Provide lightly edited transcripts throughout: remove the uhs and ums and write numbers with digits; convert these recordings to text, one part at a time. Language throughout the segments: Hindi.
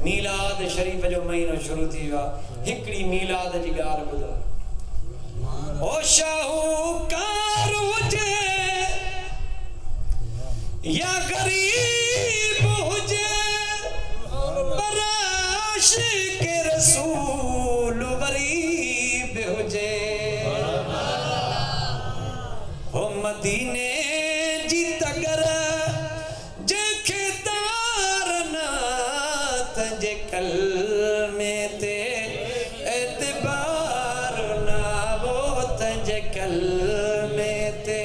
मीलाद शरीफ जो महीनो शुरू थी वियो आहे। हिकड़ी मीलाद जी ॻाल्हि ॿुधो। ओ शाहूकार हुजे या गरीब हुजे पर आशिक़ रसूल गरीब हुजे। ओ मदीने जी तगर जेके तारना तंजे कलमे ते एतबार ना वो तंजे कलमे ते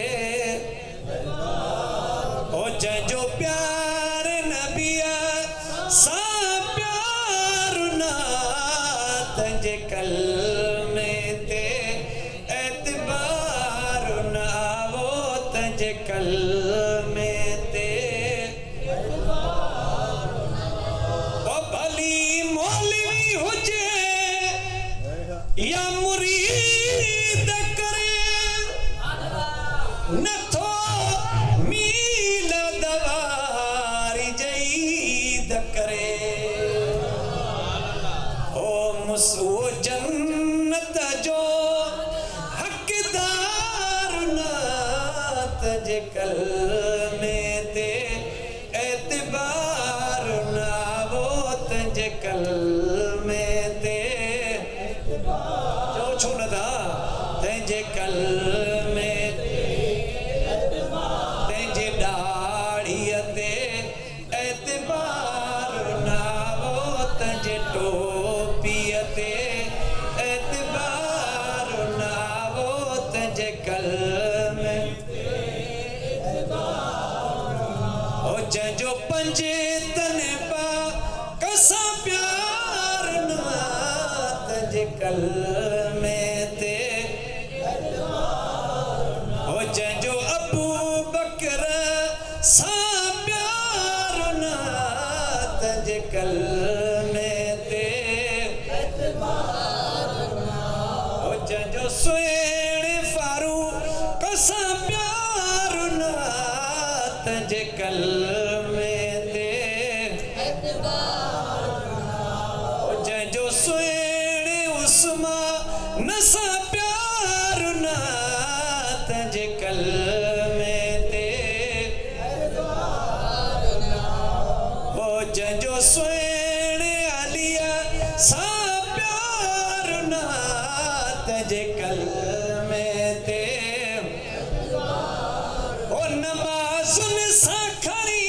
ओ जंजो प्यार नबिया सा प्यार ना तंजे कलमे ते एतबार ना वो तंजे कलमे ते ओ भली मौलवी हुजे या मुरीद करे नथो मीलाद वारी जईद करे। ओ मुसो जन्नत जो हकदार ना तंजे कलमे ते एतबार ना वो तंजे कलमे ते जो छो न था तंजे कलमे तंजे दाढ़ीअ ते एतबार ना वो तंजे टोपीअ ते एतबार ना वो तंजे कलमे ओ जंजो पंजे तने पा कसा प्यार ना तंजे कलमे ते ओ जंजो अबू बकर सा प्यार ना तंजे कलमे ते ओ जंजो सुहेड़ फारूक सा प्यार ना तंजे कलमे ते ओ जंजो सुहेड़ उस्मान सा प्यार ना तंजे कलमे ते ओ जंजो सुहेड़ अलिया सा प्यार ना तंजे कलमे ते ओ नमाज़ुन सा खणी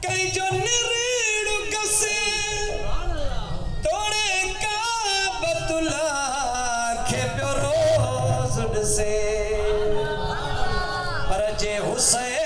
कई जो निरेड़ू कसे तोड़े काबतुल्लाह खे पियो रोज़ ॾिसे पर जे हुसैन